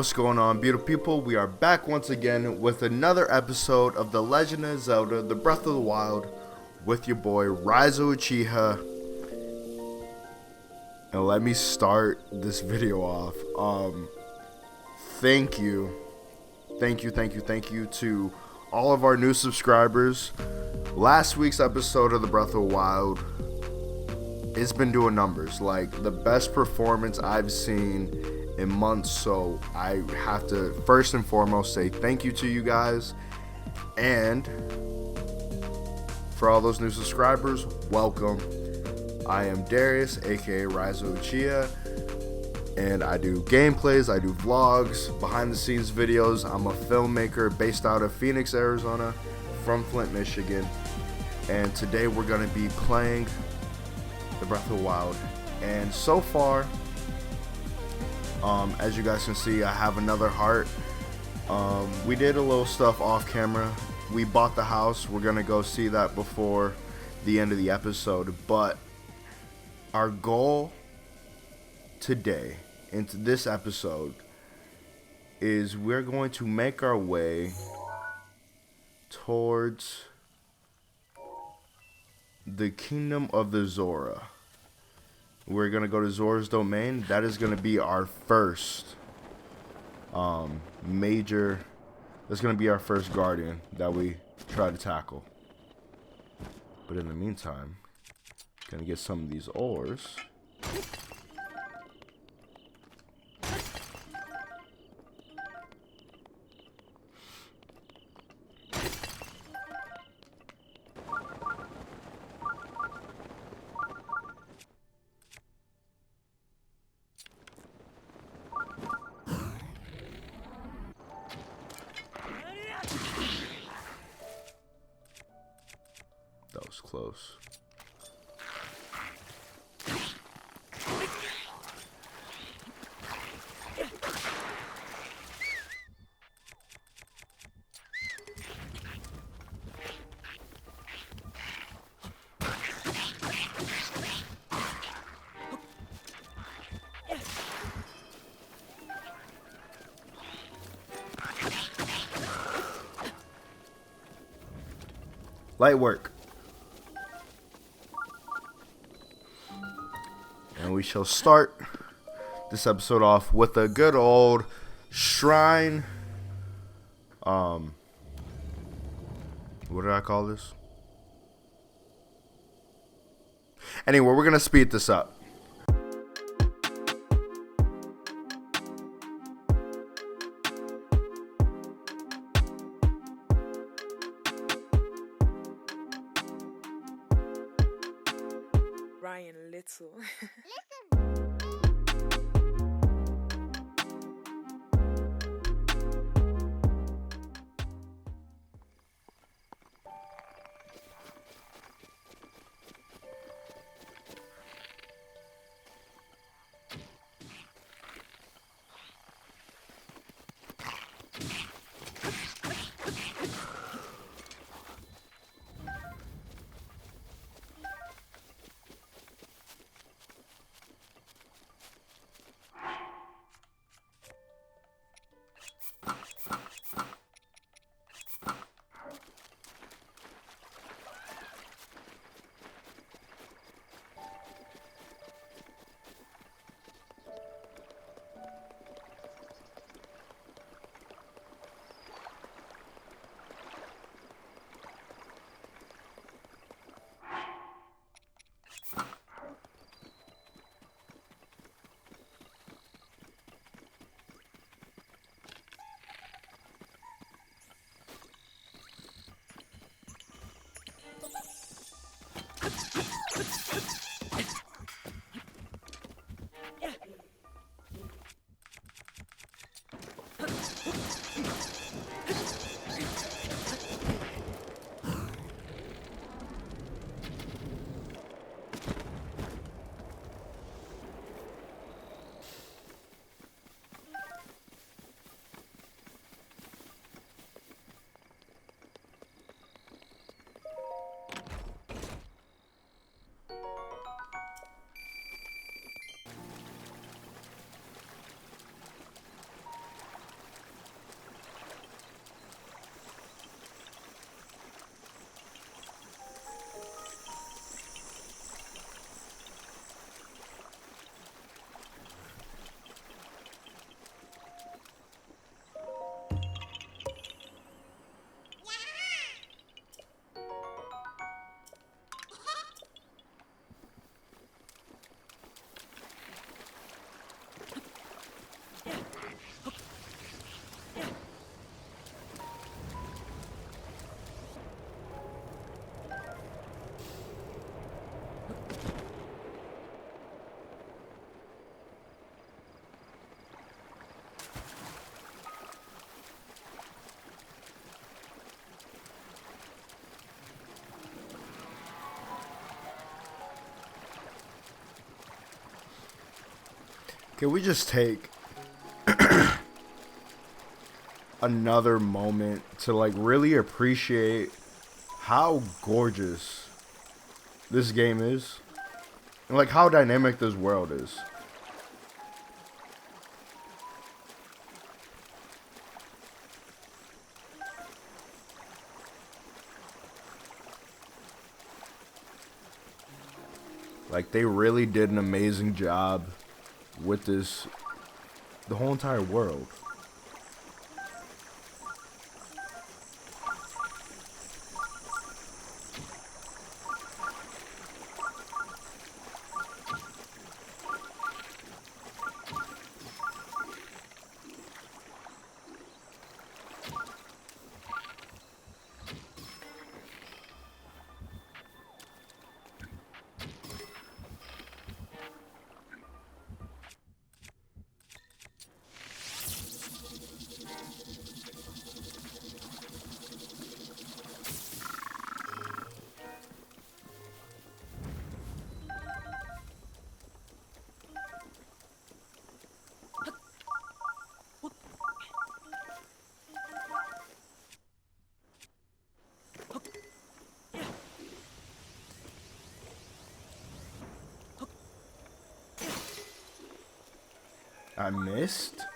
What's going on, beautiful people? We are back once again with another episode of The Legend of Zelda, The Breath of the Wild, with your boy, Raizo Uchiha. And let me start this video off. Thank you to all of our new subscribers. Last week's episode of The Breath of the Wild, it's been doing numbers. Like, the best performance I've seen in months, so I have to first and foremost say thank you to you guys. And for all those new subscribers, welcome. I am Darius, aka Raizo Uchiha, and I do gameplays, I do vlogs, behind the scenes videos. I'm a filmmaker based out of Phoenix, Arizona, from Flint, Michigan, and today we're going to be playing The Breath of the Wild. And so far, as you guys can see, I have another heart. We did a little stuff off camera. We bought the house. We're gonna go see that before the end of the episode. But our goal today, into this episode, is we're going to make our way towards the kingdom of the Zora. We're going to go to Zora's domain. That is going to be our first that's going to be our first guardian that we try to tackle. But in the meantime, going to get some of these ores. That was close. Light work. And we shall start this episode off with a good old shrine. What did I call this? Anyway, we're gonna speed this up. Ryan Little. Can we just take another moment to like really appreciate how gorgeous this game is and like how dynamic this world is? Like they really did an amazing job with this, the whole entire world. I missed?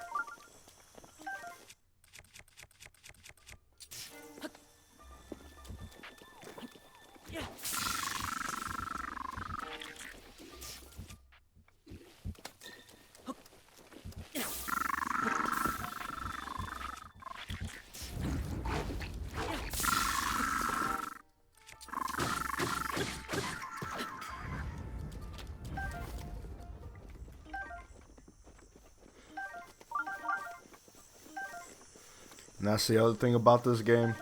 And that's the other thing about this game.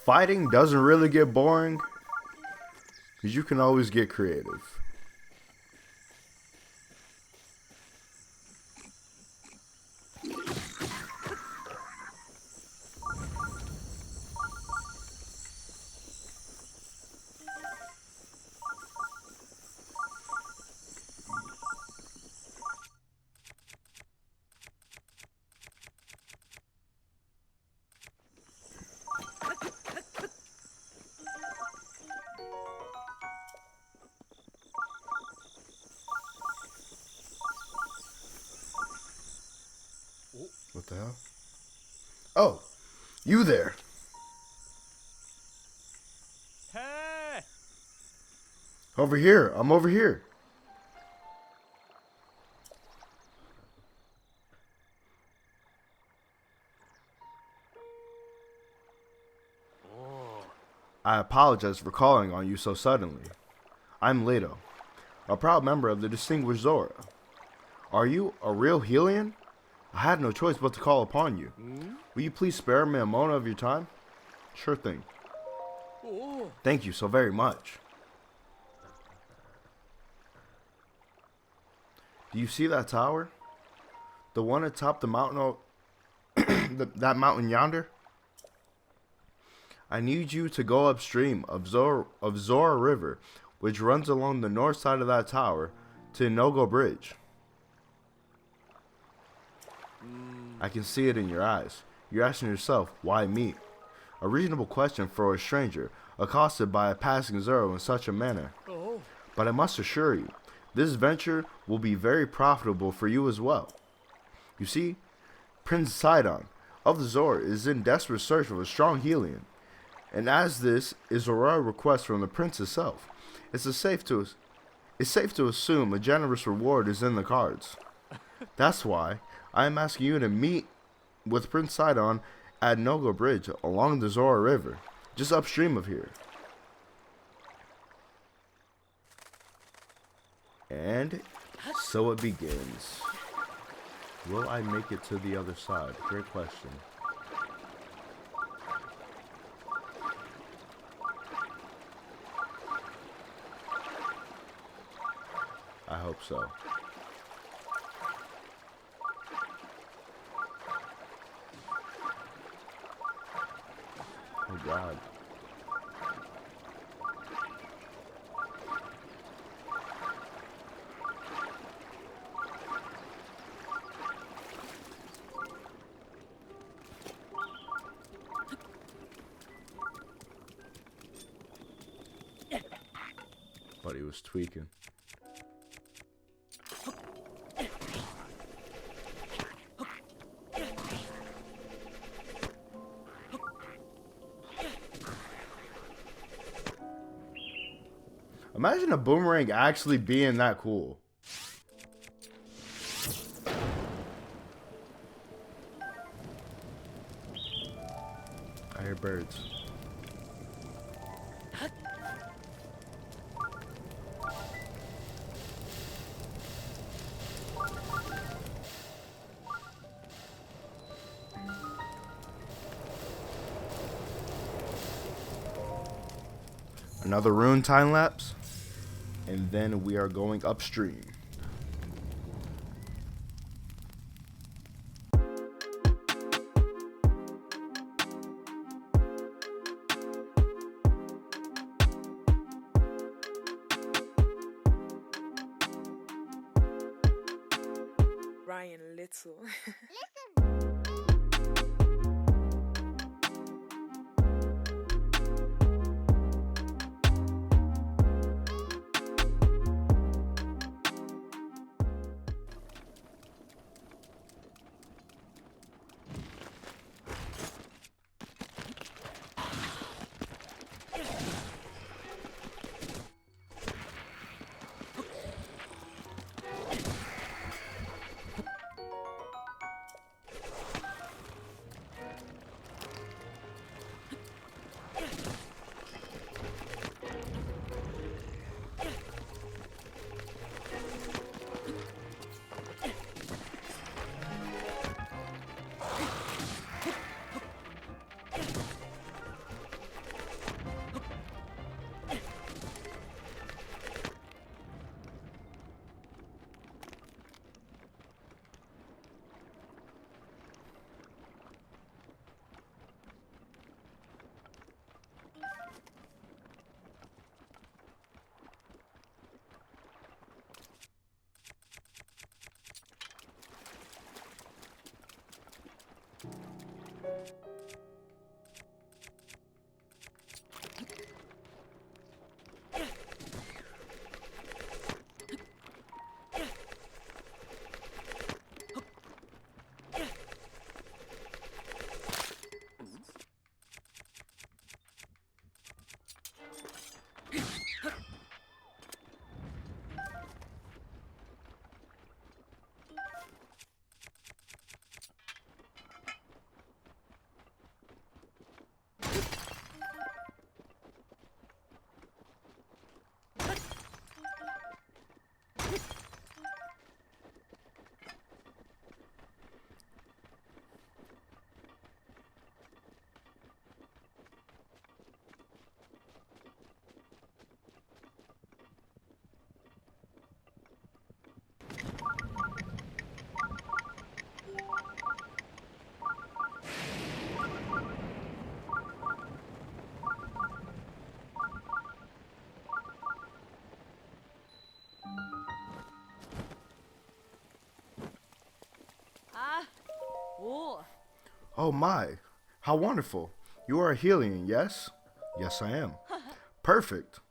Fighting doesn't really get boring because you can always get creative. What the hell? Oh, you there. Hey! Over here. I'm over here. I apologize for calling on you so suddenly. I'm Leto, a proud member of the distinguished Zora. Are you a real Helion? I had no choice but to call upon you. Will you please spare me a moment of your time? Sure thing. Thank you so very much. Do you see that tower? The one atop the mountain, that mountain yonder? I need you to go upstream of Zora River, which runs along the north side of that tower, to Nogo Bridge. I can see it in your eyes. You're asking yourself, why me? A reasonable question for a stranger, accosted by a passing Zoro in such a manner. But I must assure you, this venture will be very profitable for you as well. You see, Prince Sidon of the Zora is in desperate search of a strong Helion. And as this is a royal request from the prince himself, it's safe to assume a generous reward is in the cards. That's why I am asking you to meet with Prince Sidon at Nogo Bridge along the Zora River, just upstream of here. And so it begins. Will I make it to the other side? Great question. I hope so. Oh God. But he was tweaking. Imagine a boomerang actually being that cool. I hear birds. Another rune time lapse, and then we are going upstream. Ryan Little. Oh my, how wonderful. You are a Helion, yes? Yes, I am. Perfect.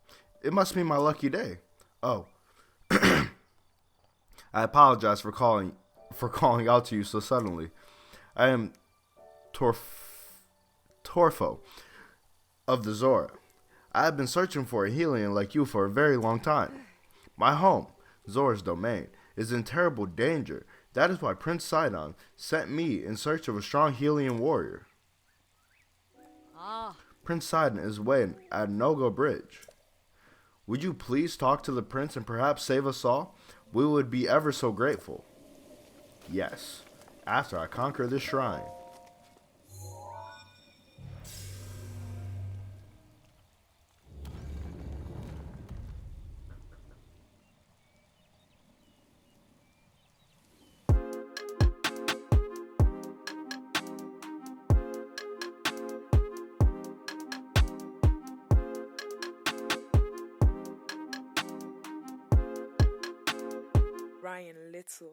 It must be my lucky day. Oh, I apologize for calling out to you so suddenly. I am Torfo of the Zora. I have been searching for a Helion like you for a very long time. My home, Zora's domain, is in terrible danger. That is why Prince Sidon sent me in search of a strong Helion warrior. Prince Sidon is waiting at Nogo Bridge. Would you please talk to the prince and perhaps save us all? We would be ever so grateful. Yes, after I conquer this shrine. Ryan Little.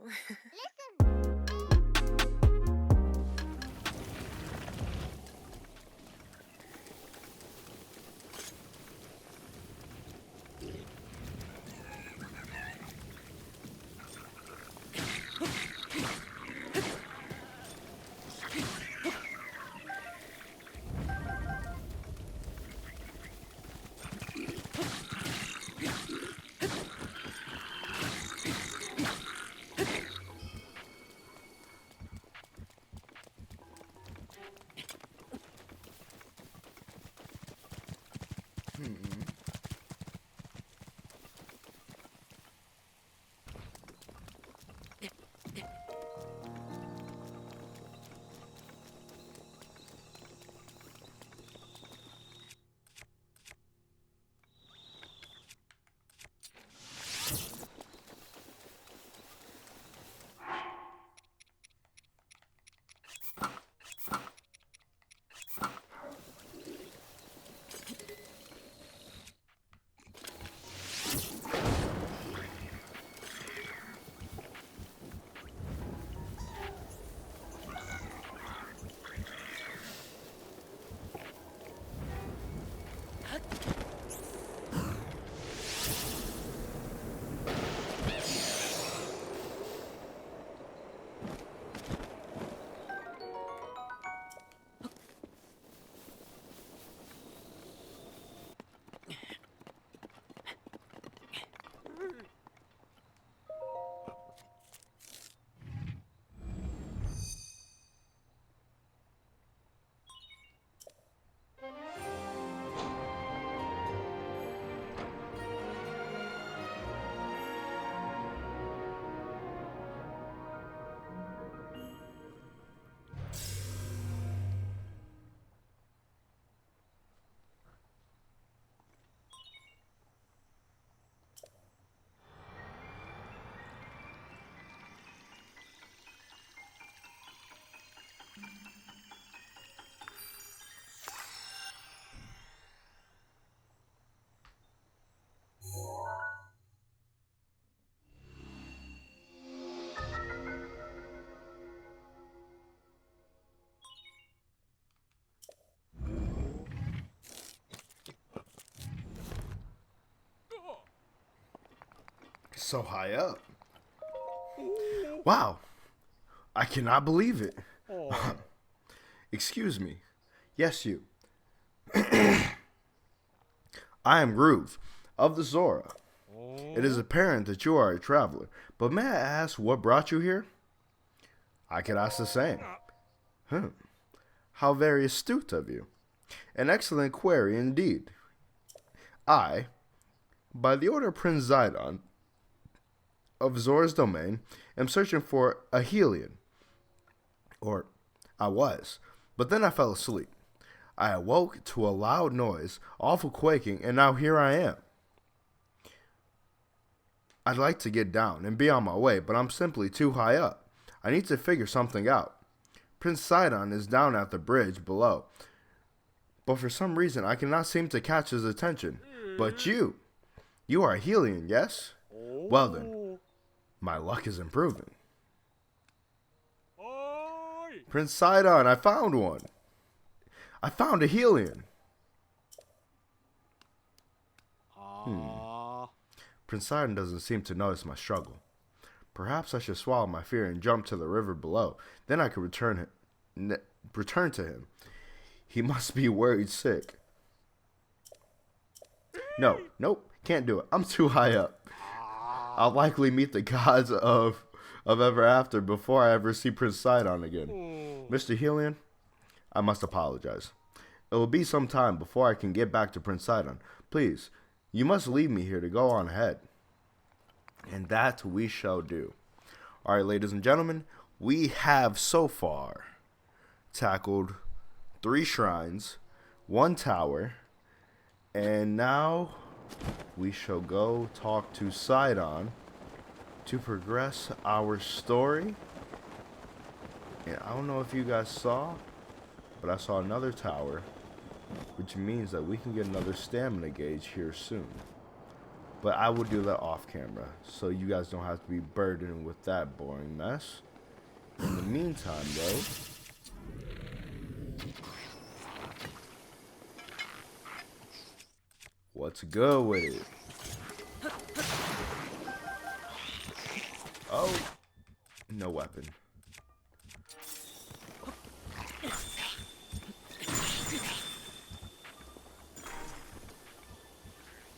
So high up. Wow. I cannot believe it. Excuse me. Yes, you. I am Groove of the Zora. It is apparent that you are a traveler, but may I ask what brought you here? I could ask the same. How very astute of you. An excellent query indeed. I, by the order of Prince Sidon of Zora's domain, am searching for a Helion. Or, I was. But then I fell asleep. I awoke to a loud noise, awful quaking, and now here I am. I'd like to get down and be on my way, but I'm simply too high up. I need to figure something out. Prince Sidon is down at the bridge below, but for some reason I cannot seem to catch his attention. But you are a Helion, yes? Well then, my luck is improving. Prince Sidon, I found one. I found a Helion. Prince Sidon doesn't seem to notice my struggle. Perhaps I should swallow my fear and jump to the river below. Then I could return to him. He must be worried sick. Nope, can't do it. I'm too high up. I'll likely meet the gods of ever after before I ever see Prince Sidon again. Mr. Helion, I must apologize. It will be some time before I can get back to Prince Sidon. Please, you must leave me here to go on ahead. And that we shall do. Alright, ladies and gentlemen, we have so far tackled 3 shrines, 1 tower, and now we shall go talk to Sidon to progress our story. And I don't know if you guys saw, but I saw another tower, which means that we can get another stamina gauge here soon. But I will do that off camera, so you guys don't have to be burdened with that boring mess. In the meantime, though, what's good with it? Oh, no weapon.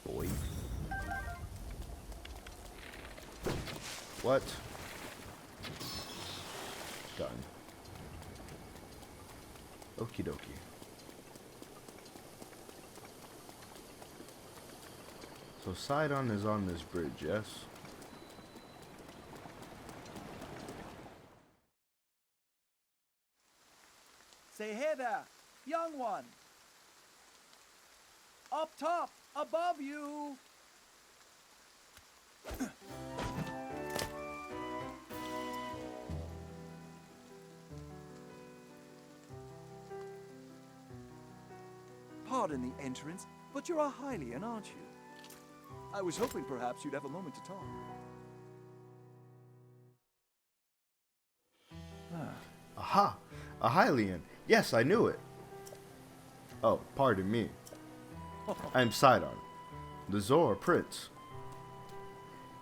Boy. What? Done. Okie dokie. So Sidon is on this bridge, yes? Say, hey there, young one. Up top, above you. Pardon the entrance, but you're a Hylian, aren't you? I was hoping perhaps you'd have a moment to talk. Aha! A Hylian. Yes, I knew it. Oh, pardon me. I am Sidon, the Zora Prince.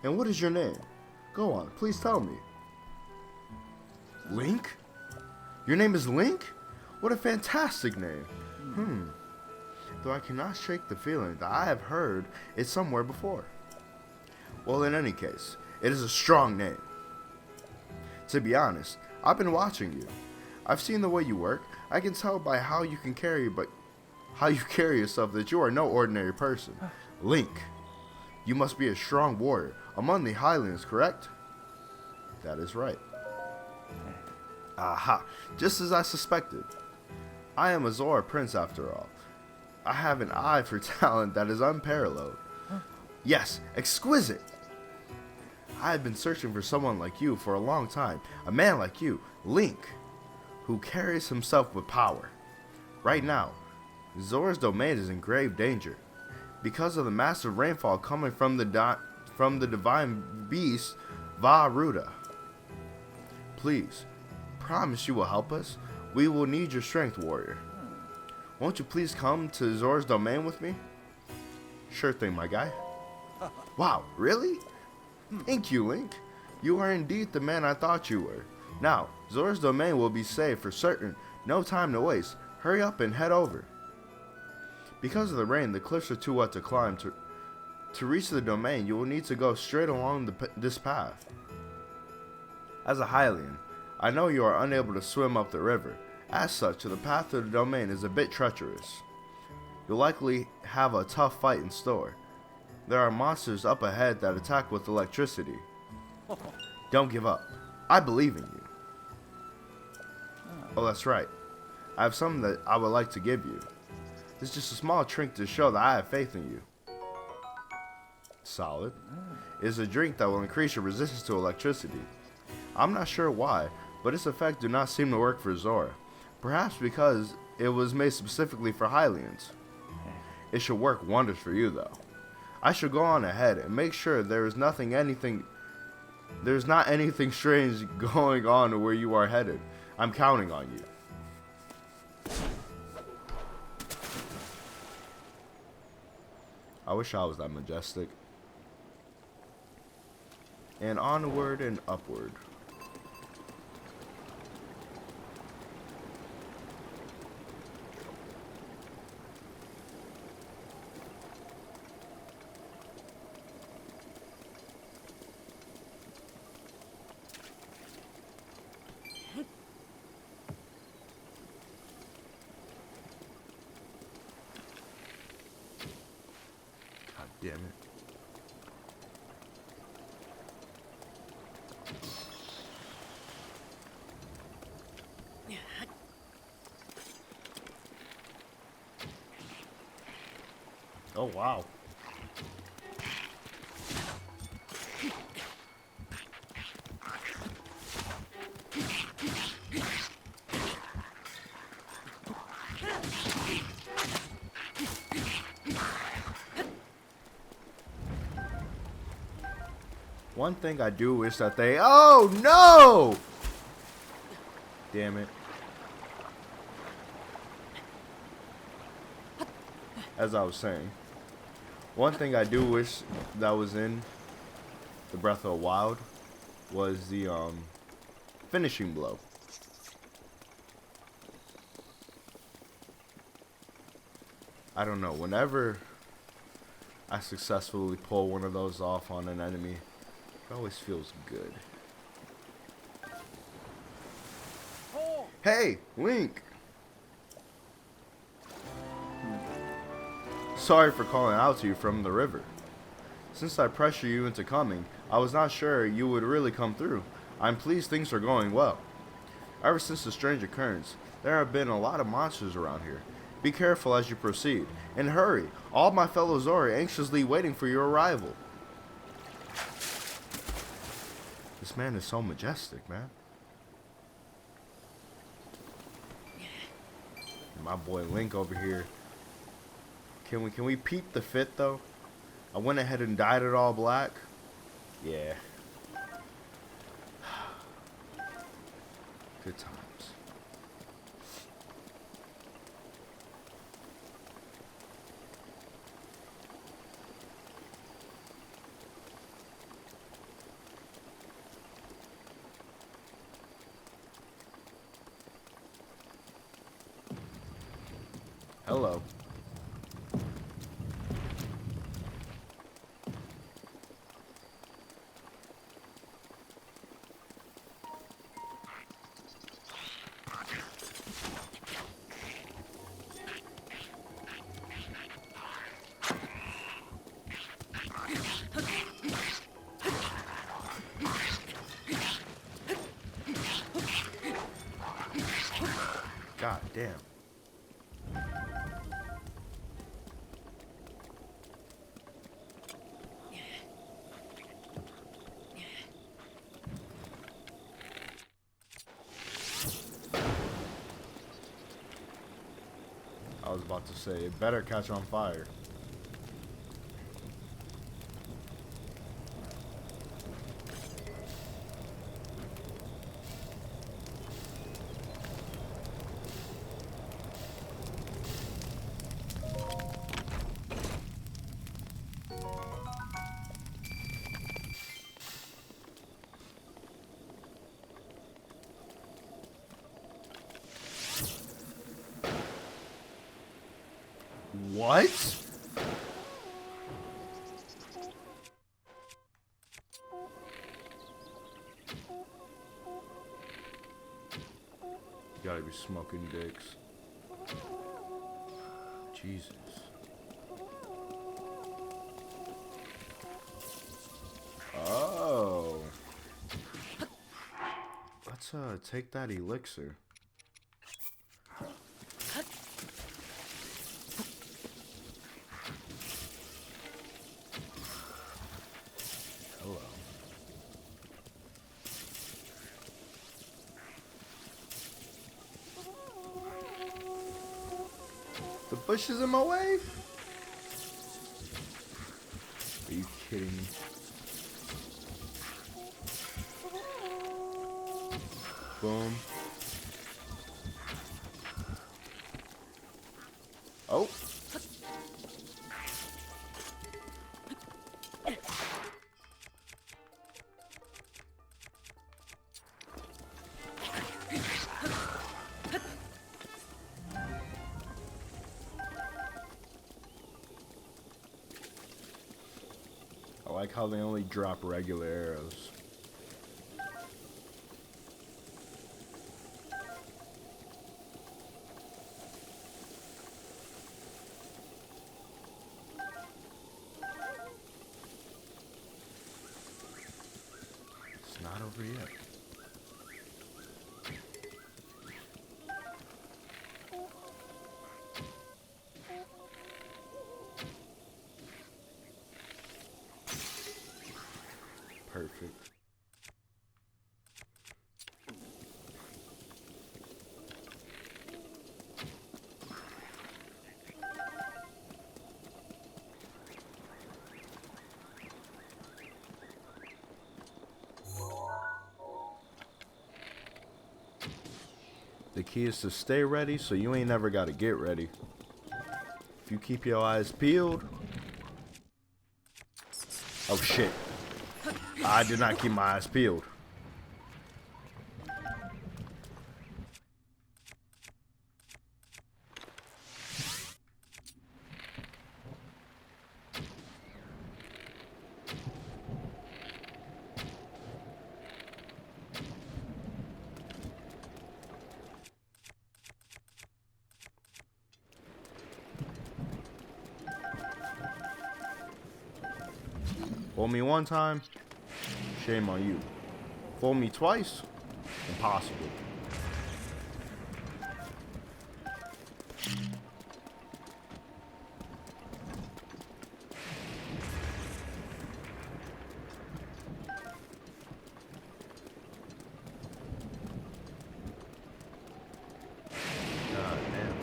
And what is your name? Go on, please tell me. Link? Your name is Link? What a fantastic name. Though I cannot shake the feeling that I have heard it somewhere before. Well, in any case, it is a strong name. To be honest, I've been watching you. I've seen the way you work. I can tell by how you carry yourself that you are no ordinary person. Link, you must be a strong warrior among the Highlands, correct? That is right. Aha, just as I suspected. I am a Zora Prince after all. I have an eye for talent that is unparalleled. Yes, exquisite. I have been searching for someone like you for a long time. A man like you, Link, who carries himself with power. Right now, Zora's domain is in grave danger because of the massive rainfall coming from the divine beast Vah Ruta. Please, promise you will help us. We will need your strength, warrior. Won't you please come to Zora's domain with me? Sure thing, my guy. Wow, really? Thank you, Link. You are indeed the man I thought you were. Now, Zora's domain will be saved for certain. No time to waste. Hurry up and head over. Because of the rain, the cliffs are too wet to climb. To reach the domain, you will need to go straight along this path. As a Hylian, I know you are unable to swim up the river. As such, the path to the domain is a bit treacherous. You'll likely have a tough fight in store. There are monsters up ahead that attack with electricity. Don't give up. I believe in you. Oh, that's right. I have something that I would like to give you. It's just a small trinket to show that I have faith in you. Solid. It is a drink that will increase your resistance to electricity. I'm not sure why, but its effects do not seem to work for Zora. Perhaps because it was made specifically for Hylians. It should work wonders for you, though. I should go on ahead and make sure there's not anything strange going on where you are headed. I'm counting on you. I wish I was that majestic. And onward and upward. God damn it. Oh, wow. One thing I do wish that they... Oh, no! Damn it. As I was saying, one thing I do wish that was in the Breath of the Wild was the finishing blow. I don't know, whenever I successfully pull one of those off on an enemy, it always feels good. Hey, Link! Sorry for calling out to you from the river. Since I pressured you into coming, I was not sure you would really come through. I'm pleased things are going well. Ever since the strange occurrence, there have been a lot of monsters around here. Be careful as you proceed, and hurry. All my fellow Zora are anxiously waiting for your arrival. This man is so majestic, man. And my boy Link over here. Can we peep the fit though? I went ahead and dyed it all black. Yeah. Good times. Hello. God damn. I was about to say, it better catch on fire. What? You gotta be smoking dicks. Jesus. Oh. Let's take that elixir. Hello. The bush is in my way? Are you kidding me? Boom. Oh. I like how they only drop regular arrows. It's not over yet. Perfect. The key is to stay ready, so you ain't never gotta get ready. If you keep your eyes peeled. Oh shit. I did not keep my eyes peeled. Fool me one time, shame on you. Fool me twice, impossible. God damn.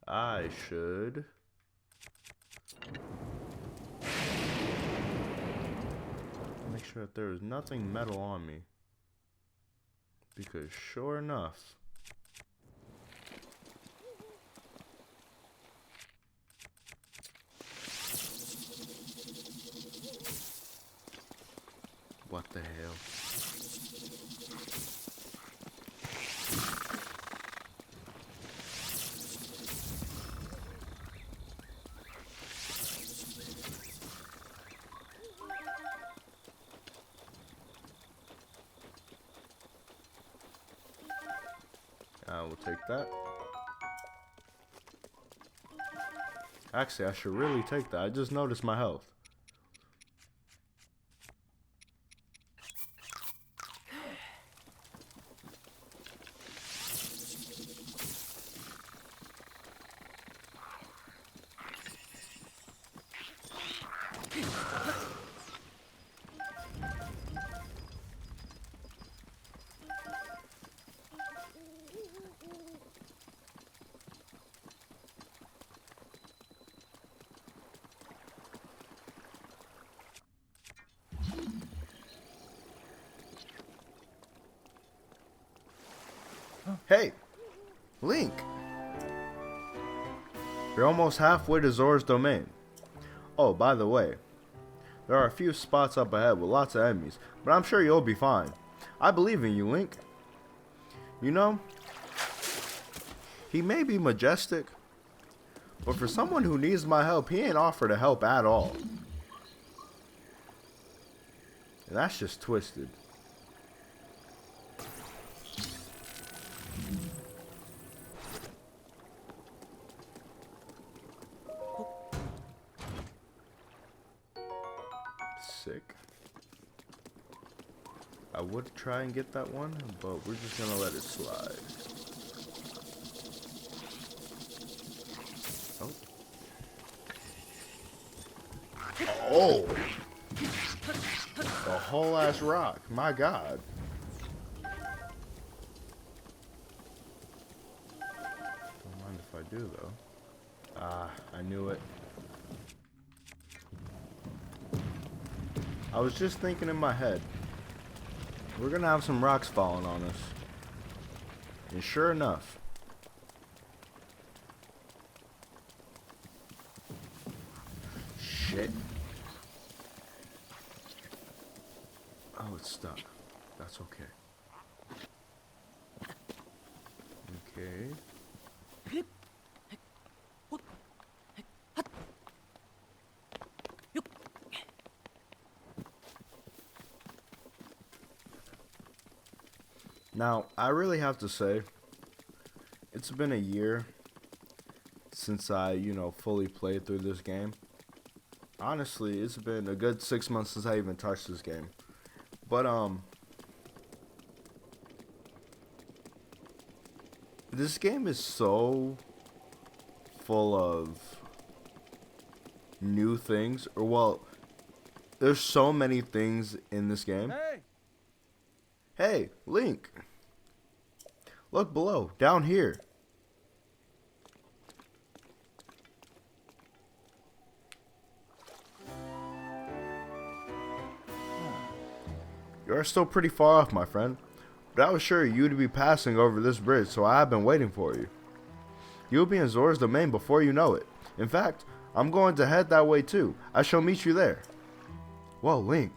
I should make sure that there is nothing metal on me, because sure enough, what the hell? I will take that. Actually, I should really take that. I just noticed my health. Hey, Link! You're almost halfway to Zora's domain. Oh, by the way, there are a few spots up ahead with lots of enemies, but I'm sure you'll be fine. I believe in you, Link. You know, he may be majestic, But for someone who needs my help, he ain't offered to help at all. And that's just twisted. Sick. I would try and get that one, but we're just gonna let it slide. Oh! A whole ass rock. My God. Don't mind if I do, though. Ah, I knew it. I was just thinking in my head, we're gonna have some rocks falling on us. And sure enough. Shit. Oh, it's stuck. That's okay. Okay. Now, I really have to say, it's been a year since I, fully played through this game. Honestly, it's been a good 6 months since I even touched this game. But, this game is so full of new things. Or, well, there's so many things in this game. Hey, Link. Look below, down here. You're still pretty far off, my friend. But I was sure you'd be passing over this bridge, so I have been waiting for you. You'll be in Zora's domain before you know it. In fact, I'm going to head that way too. I shall meet you there. Whoa, Link.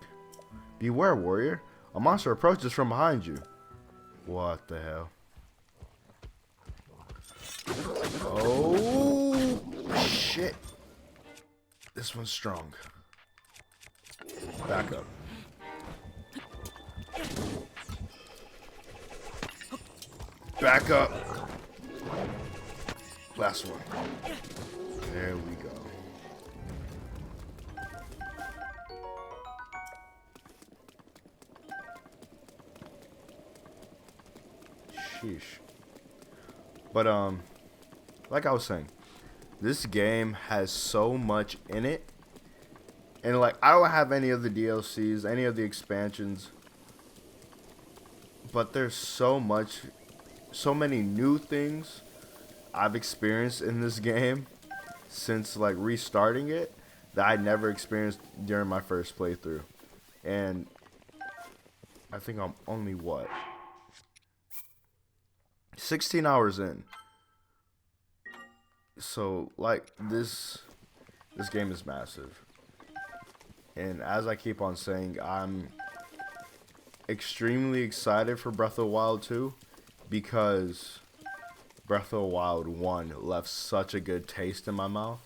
Beware, warrior. A monster approaches from behind you. What the hell? Oh, shit. This one's strong. Back up. Back up. Last one. There we go. Sheesh. But like I was saying, this game has so much in it. And like I don't have any of the DLCs, any of the expansions. But there's so many new things I've experienced in this game since like restarting it that I never experienced during my first playthrough. And I think I'm only 16 hours in. So like this game is massive. And as I keep on saying, I'm extremely excited for Breath of the Wild 2 because Breath of the Wild 1 left such a good taste in my mouth.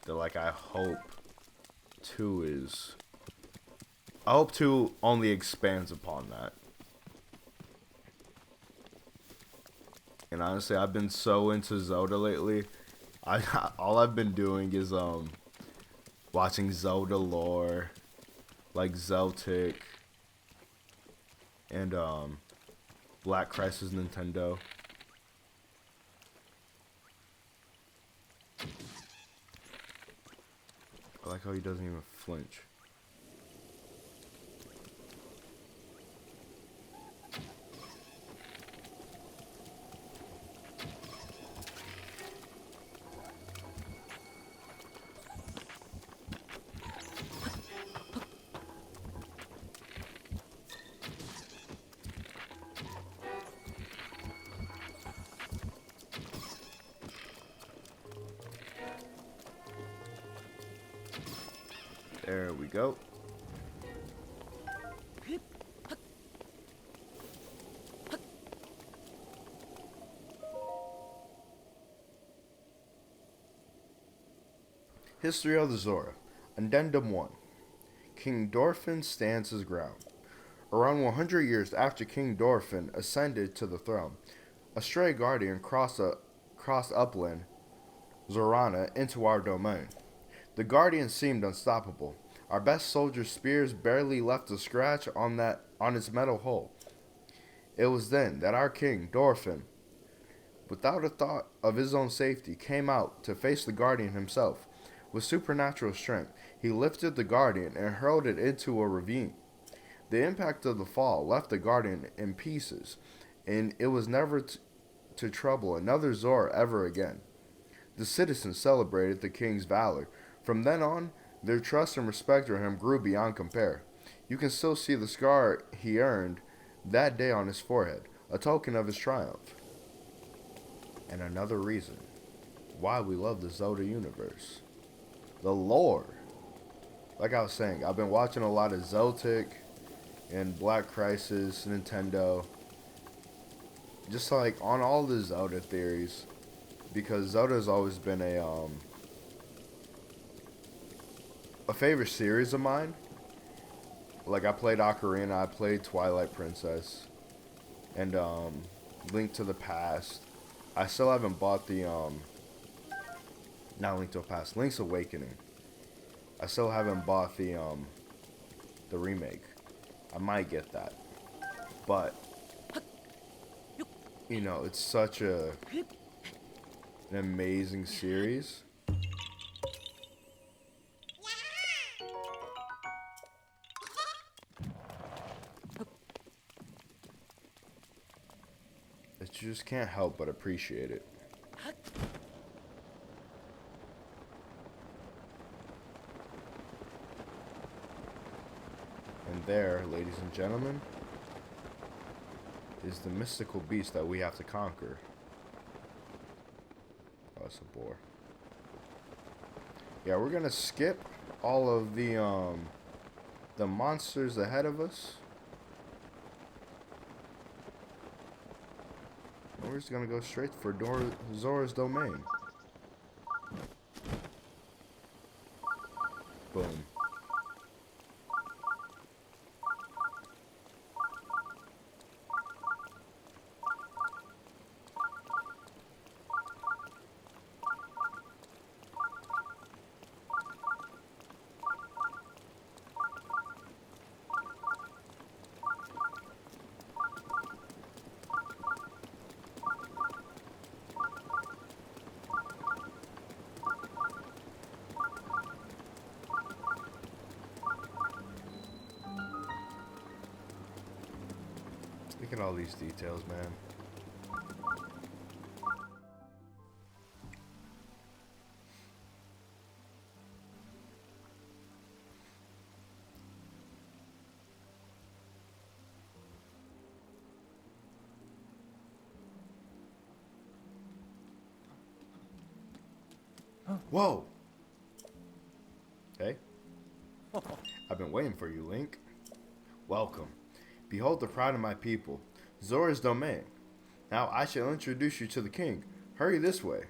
That like I hope 2 only expands upon that. And honestly, I've been so into Zelda lately. All I've been doing is watching Zelda lore, like Zeltic and Black Crisis Nintendo. I like how he doesn't even flinch. There we go. History of the Zora. Addendum 1. King Dorfin stands his ground. Around 100 years after King Dorfin ascended to the throne, a stray guardian crossed upland Zorana into our domain. The guardian seemed unstoppable. Our best soldier's spears barely left a scratch on its metal hull. It was then that our king, Dorfin, without a thought of his own safety, came out to face the guardian himself. With supernatural strength, he lifted the guardian and hurled it into a ravine. The impact of the fall left the guardian in pieces, and it was never to trouble another Zora ever again. The citizens celebrated the king's valor. From then on, their trust and respect for him grew beyond compare. You can still see the scar he earned that day on his forehead, a token of his triumph. And another reason why we love the Zelda universe. The lore. Like I was saying, I've been watching a lot of Zeltic and Black Crisis, Nintendo. Just like on all the Zelda theories. Because Zelda has always been a favorite series of mine. Like I played Ocarina, I played Twilight Princess, and Link to the Past. I still haven't bought the not Link to the Past, Link's Awakening. I still haven't bought the remake. I might get that, but you know, it's such an amazing series. That you just can't help but appreciate it. And there, ladies and gentlemen, is the mystical beast that we have to conquer. Oh, that's a bore. Yeah, we're gonna skip all of the monsters ahead of us. We're just gonna go straight for Zora's domain. Boom. Look at all these details, man. Whoa! Hey. I've been waiting for you, Link. Welcome. Behold the pride of my people, Zora's domain. Now I shall introduce you to the king. Hurry this way.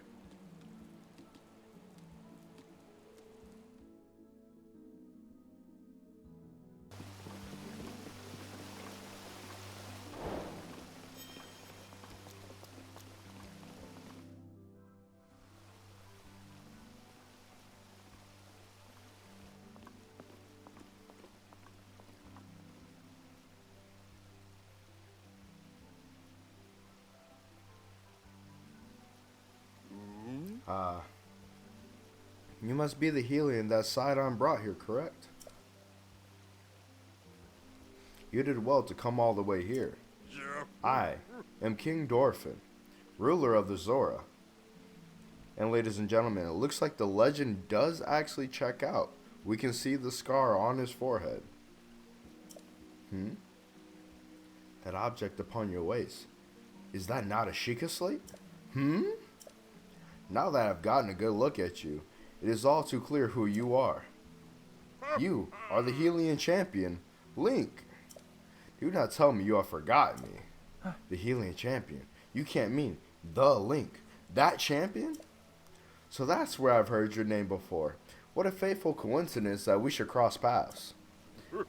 You must be the Helion that Sidon brought here, correct? You did well to come all the way here. I am King Dorfin, ruler of the Zora. And ladies and gentlemen, it looks like the legend does actually check out. We can see the scar on his forehead. That object upon your waist, is that not a Sheikah slate? Now that I've gotten a good look at you, it is all too clear who you are. You are the Helion champion, Link. Do not tell me you have forgotten me. The Helion champion. You can't mean the Link. That champion? So that's where I've heard your name before. What a fateful coincidence that we should cross paths.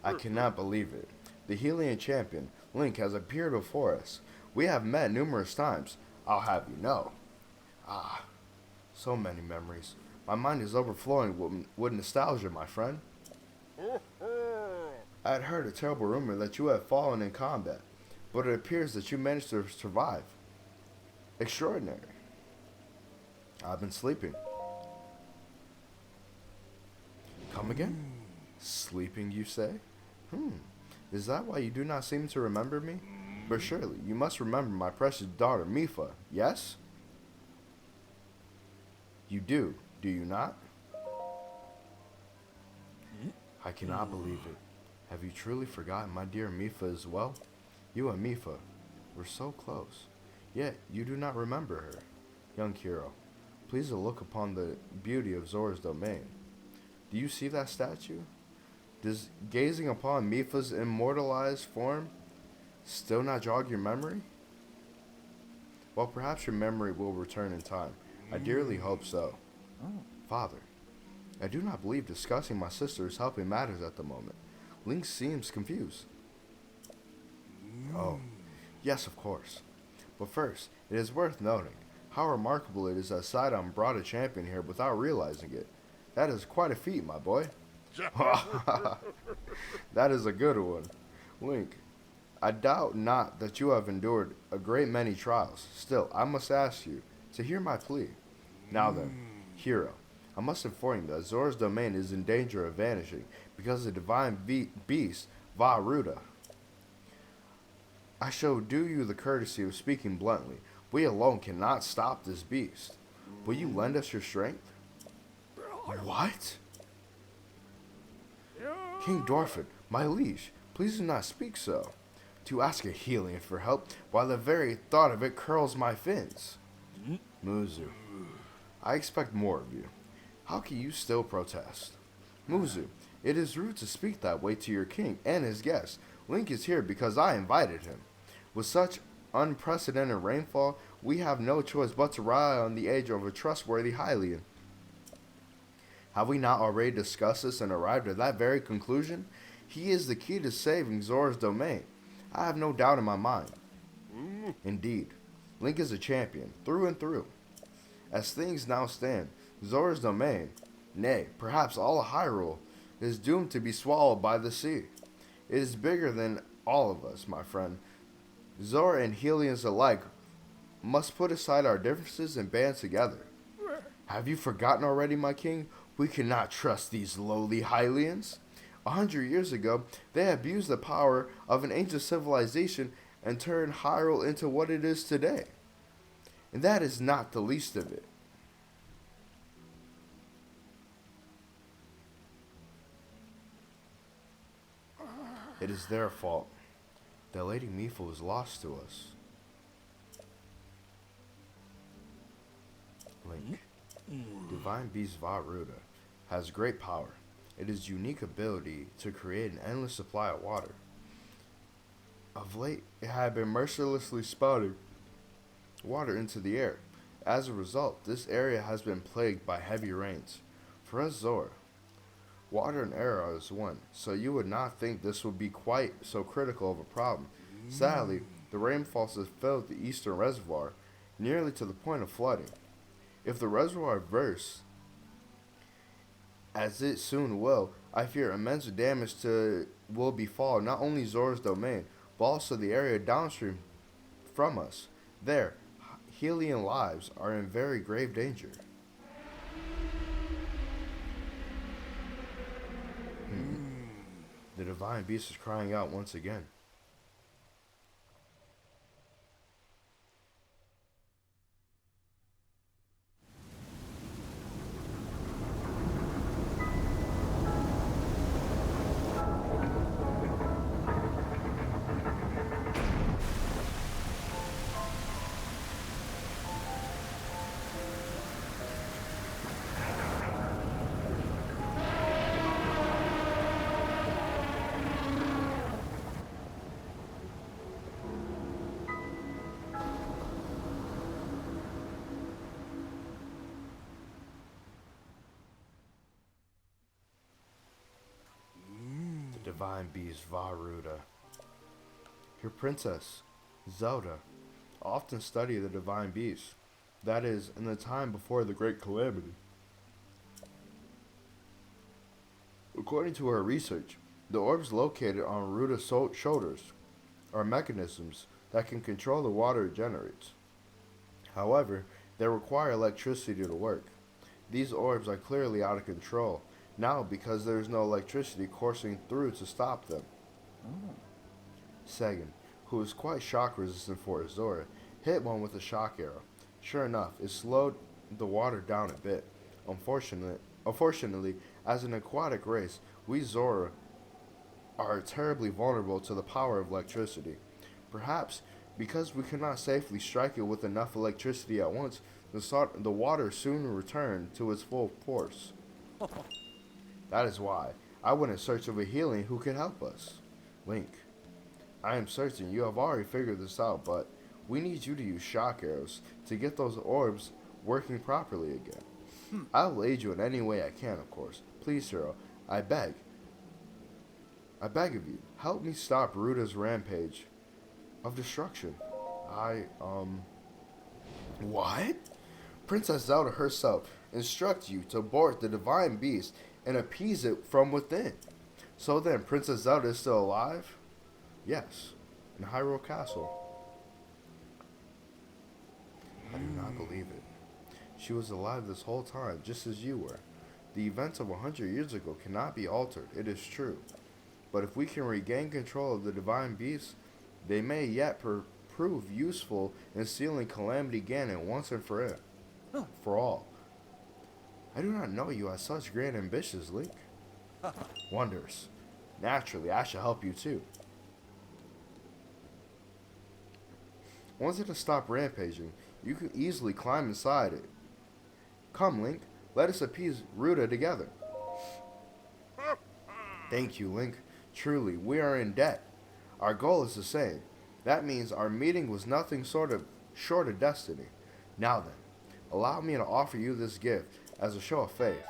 I cannot believe it. The Hylian champion, Link, has appeared before us. We have met numerous times, I'll have you know. Ah, so many memories. My mind is overflowing with nostalgia, my friend. I had heard a terrible rumor that you had fallen in combat, but it appears that you managed to survive. Extraordinary. I've been sleeping. Come again? Sleeping, you say? Is that why you do not seem to remember me? But surely, you must remember my precious daughter, Mipha, yes? You do you not? I cannot believe it. Have you truly forgotten my dear Mipha as well? You and Mipha were so close, yet you do not remember her. Young hero, please look upon the beauty of Zora's domain. Do you see that statue? Does gazing upon Mipha's immortalized form still not jog your memory? Well, perhaps your memory will return in time. I dearly hope so. Father, I do not believe discussing my sister is helping matters at the moment. Link seems confused. Oh, yes, of course. But first, it is worth noting how remarkable it is that Sidon brought a champion here without realizing it. That is quite a feat, my boy. That is a good one. Link, I doubt not that you have endured a great many trials. Still, I must ask you to hear my plea. Now then, hero, I must inform you that Zora's domain is in danger of vanishing because of the divine beast, Vah Ruta. I shall do you the courtesy of speaking bluntly. We alone cannot stop this beast. Will you lend us your strength? What? King Dorfin, my liege, please do not speak so. To ask a Hylian for help, while the very thought of it curls my fins. Muzu, I expect more of you. How can you still protest? Muzu, it is rude to speak that way to your king and his guests. Link is here because I invited him. With such unprecedented rainfall, we have no choice but to rely on the aid of a trustworthy Hylian. Have we not already discussed this and arrived at that very conclusion? He is the key to saving Zora's domain. I have no doubt in my mind. Indeed, Link is a champion, through and through. As things now stand, Zora's domain, nay, perhaps all of Hyrule, is doomed to be swallowed by the sea. It is bigger than all of us, my friend. Zora and Hylians alike must put aside our differences and band together. Have you forgotten already, my king? We cannot trust these lowly Hylians. 100 years ago, they abused the power of an ancient civilization and turned Hyrule into what it is today. And that is not the least of it. It is their fault that Lady Mipha was lost to us. Link, Divine Beast Vah Ruta has great power. It is unique ability to create an endless supply of water. Of late, it had been mercilessly spouting water into the air. As a result, this area has been plagued by heavy rains. For us Zora, water and air are as one, so you would not think this would be quite so critical of a problem. Sadly, the rainfalls have filled the eastern reservoir, nearly to the point of flooding. If the reservoir bursts, as it soon will, I fear immense damage will befall not only Zora's domain, but also the area downstream from us. There, Hylian lives are in very grave danger. The divine beast is crying out once again. divine beast Vah Ruta. Your princess, Zora, often studied the divine beast. That is, in the time before the Great Calamity. According to her research, the orbs located on Ruta's shoulders are mechanisms that can control the water it generates. However, they require electricity to work. These orbs are clearly out of control now because there is no electricity coursing through to stop them. Sagan, who is quite shock resistant for his Zora, hit one with a shock arrow. Sure enough, it slowed the water down a bit. Unfortunately, as an aquatic race, we Zora are terribly vulnerable to the power of electricity. Perhaps because we cannot safely strike it with enough electricity at once, the water soon returned to its full force. That is why I went in search of a healing who could help us. Link, I am certain you have already figured this out, but we need you to use shock arrows to get those orbs working properly again. I will aid you in any way I can, of course. Please, hero, I beg. I beg of you, help me stop Ruta's rampage of destruction. What? Princess Zelda herself instructs you to board the divine beast and appease it from within. So then, Princess Zelda is still alive? Yes, in Hyrule Castle. I do not believe it. She was alive this whole time, just as you were. The events of 100 years ago cannot be altered, it is true. But if we can regain control of the divine beasts, they may yet prove useful in sealing Calamity Ganon once and for all. I do not know you have such great ambitions, Link. Wonders. Naturally, I shall help you too. Once it has stopped rampaging, you can easily climb inside it. Come, Link, let us appease Ruta together. Thank you, Link. Truly, we are in debt. Our goal is the same. That means our meeting was nothing short of destiny. Now then, allow me to offer you this gift as a show of faith.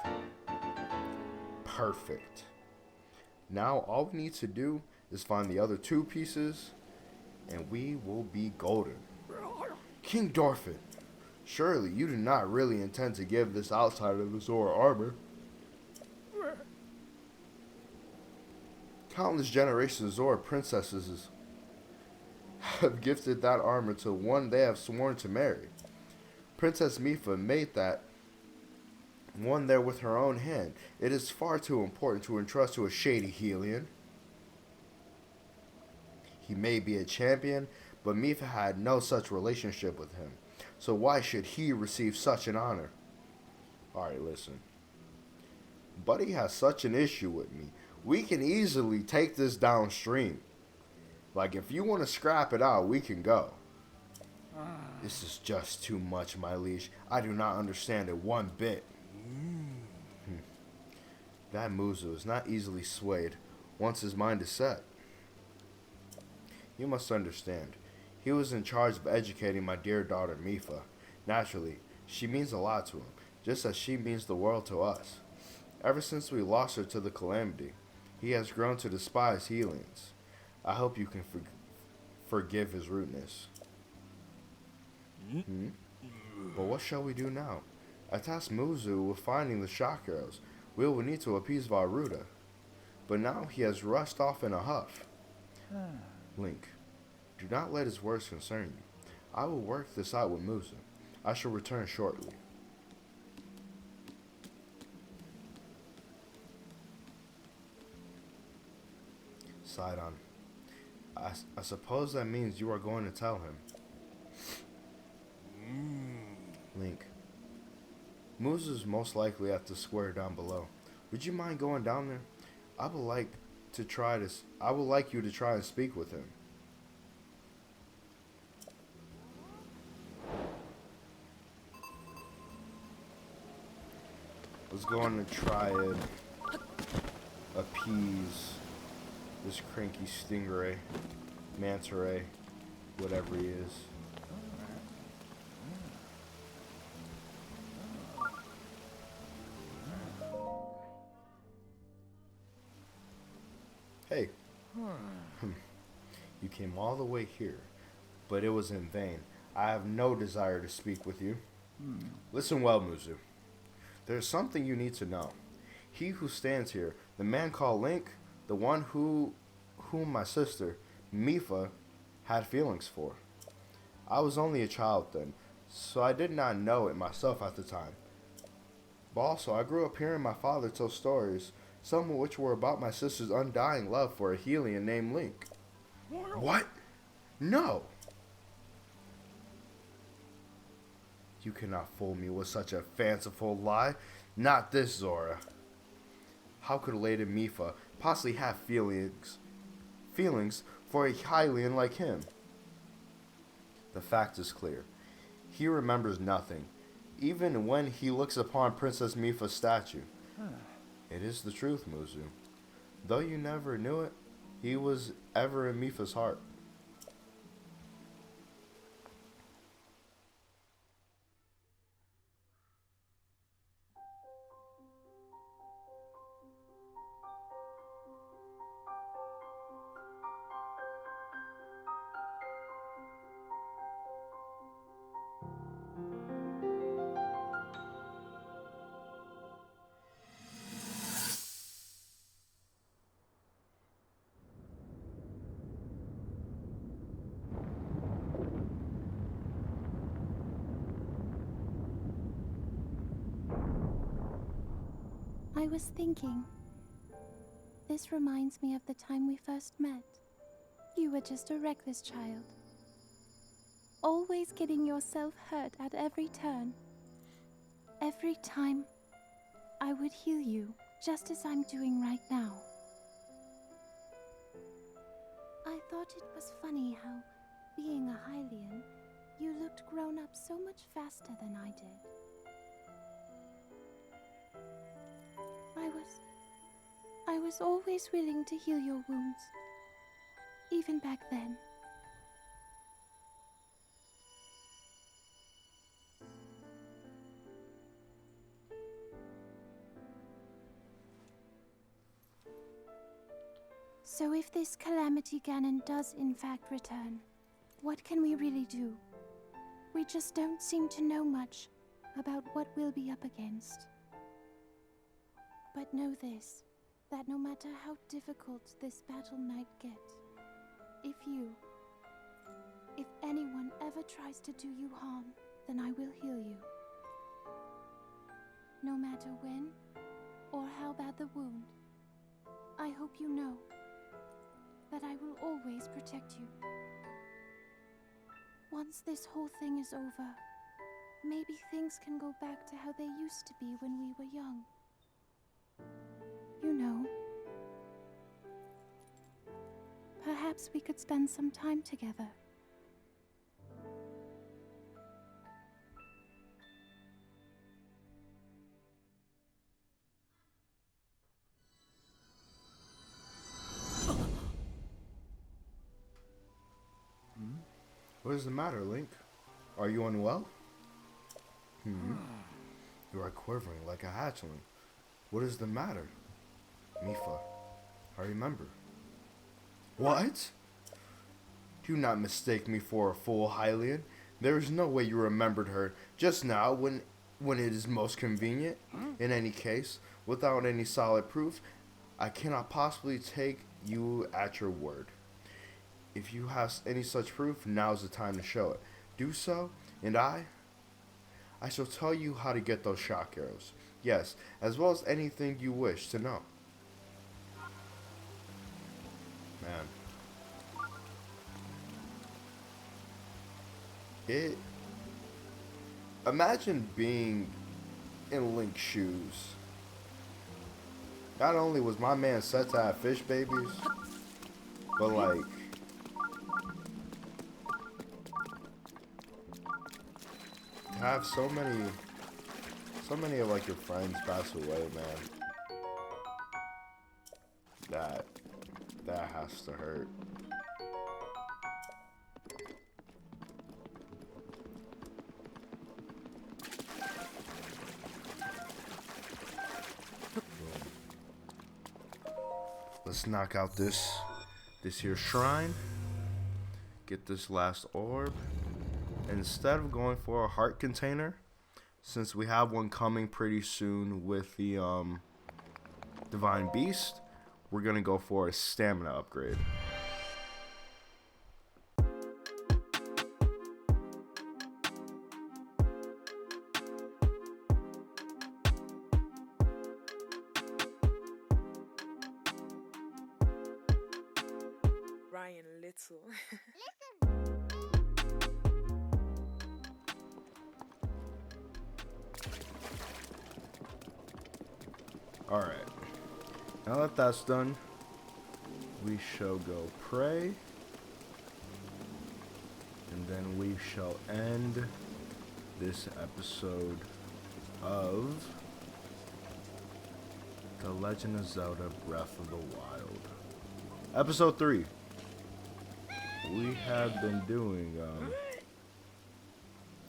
Perfect. Now all we need to do is find the other two pieces, and we will be golden. King Dorfin, surely you do not really intend to give this outside of the Zora armor. Countless generations of Zora princesses have gifted that armor to one they have sworn to marry. Princess Mipha made that one there with her own hand. It is far too important to entrust to a shady Hylian. He may be a champion, but Mipha had no such relationship with him. So why should he receive such an honor? Alright, listen. Buddy has such an issue with me. We can easily take this downstream. Like, if you want to scrap it out, we can go. This is just too much, my liege. I do not understand it one bit. That Muzu is not easily swayed once his mind is set. You must understand, he was in charge of educating my dear daughter Mipha. Naturally, she means a lot to him, just as she means the world to us. Ever since we lost her to the Calamity, he has grown to despise Hylians. I hope you can forgive his rudeness. But what shall we do now? I tasked Muzu with finding the shock arrows. We will need to appease Vah Ruta. But now he has rushed off in a huff. Link, do not let his words concern you. I will work this out with Muzu. I shall return shortly. Sidon, I suppose that means you are going to tell him. Link, Muzu's most likely at the square down below. Would you mind going down there? I would like you to try and speak with him. Let's go on and try and appease this cranky stingray, manta ray, whatever he is. Hey, You came all the way here, but it was in vain. I have no desire to speak with you. Listen well, Muzu. There's something you need to know. He who stands here, the man called Link, the one whom my sister, Mipha, had feelings for. I was only a child then, so I did not know it myself at the time. But also, I grew up hearing my father tell stories, some of which were about my sister's undying love for a Hylian named Link. What? No! You cannot fool me with such a fanciful lie. Not this, Zora. How could Lady Mipha possibly have feelings for a Hylian like him? The fact is clear. He remembers nothing, even when he looks upon Princess Mipha's statue. It is the truth, Muzu. Though you never knew it, he was ever in Mipha's heart. I was thinking. This reminds me of the time we first met. You were just a reckless child. Always getting yourself hurt at every turn. Every time, I would heal you, just as I'm doing right now. I thought it was funny how, being a Hylian, you looked grown up so much faster than I did. I was always willing to heal your wounds, even back then. So if this Calamity Ganon does in fact return, what can we really do? We just don't seem to know much about what we'll be up against. But know this, that no matter how difficult this battle might get, if anyone ever tries to do you harm, then I will heal you. No matter when or how bad the wound, I hope you know that I will always protect you. Once this whole thing is over, maybe things can go back to how they used to be when we were young. You know, perhaps we could spend some time together. What is the matter, Link? Are you unwell? You are quivering like a hatchling. What is the matter? Mipha, I remember. What? Do not mistake me for a fool, Hylian. There is no way you remembered her just now when it is most convenient. In any case, without any solid proof, I cannot possibly take you at your word. If you have any such proof, now's the time to show it. Do so, and I shall tell you how to get those shock arrows. Yes, as well as anything you wish to know. Man. Imagine being in Link's shoes. Not only was my man set to have fish babies, but like, to have so many of like your friends pass away, man. That has to hurt. Let's knock out this this here shrine, get this last orb. Instead of going for a heart container, since we have one coming pretty soon with the divine beast, we're gonna go for a stamina upgrade. Ryan Little. Alright, now that that's done, we shall go pray, and then we shall end this episode of The Legend of Zelda Breath of the Wild. Episode 3. We have been doing,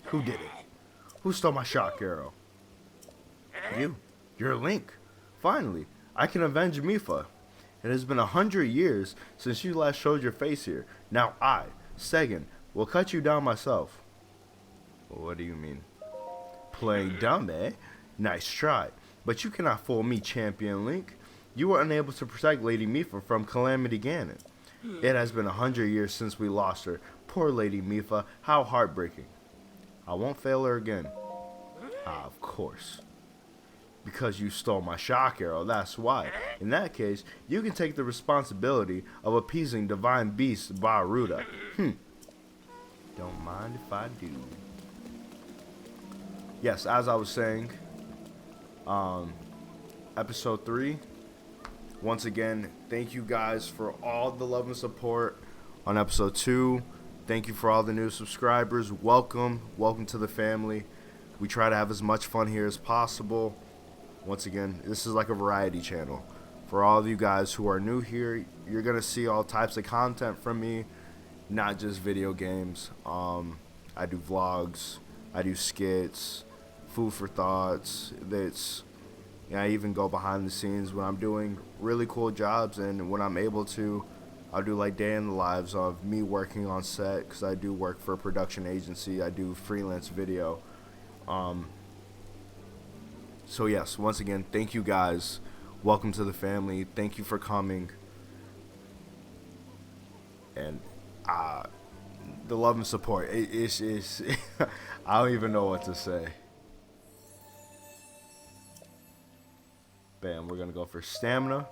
who did it? Who stole my shock arrow? You. You're Link. Finally, I can avenge Mipha. It has been 100 years since you last showed your face here. Now I, Sagan, will cut you down myself. What do you mean? Playing dumb, eh? Nice try. But you cannot fool me, Champion Link. You were unable to protect Lady Mipha from Calamity Ganon. It has been 100 years since we lost her. Poor Lady Mipha, how heartbreaking. I won't fail her again. Ah, of course. Because you stole my shock arrow, that's why. In that case, you can take the responsibility of appeasing divine beast Vah Ruta. Don't mind if I do. Yes, as I was saying, episode 3. Once again, thank you guys for all the love and support on episode 2. Thank you for all the new subscribers. Welcome to the family. We try to have as much fun here as possible. Once again, this is like a variety channel. For all of you guys who are new here, you're going to see all types of content from me, not just video games. I do vlogs, I do skits, food for thoughts. I even go behind the scenes when I'm doing really cool jobs, and when I'm able to, I'll do like day in the lives of me working on set, because I do work for a production agency. I do freelance video. So yes, once again, thank you guys. Welcome to the family. Thank you for coming. And the love and support, it's I don't even know what to say. Bam, we're gonna go for stamina.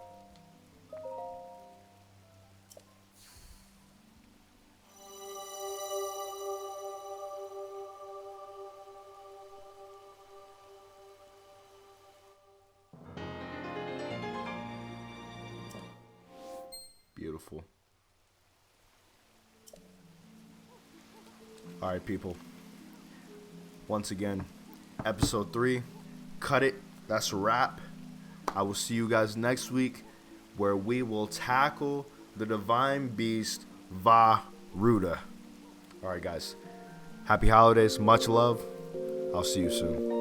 Beautiful. Alright, people. Once again, episode 3. Cut it. That's a wrap. I will see you guys next week, where we will tackle the divine beast Vah Ruta. Alright, guys. Happy holidays. Much love. I'll see you soon.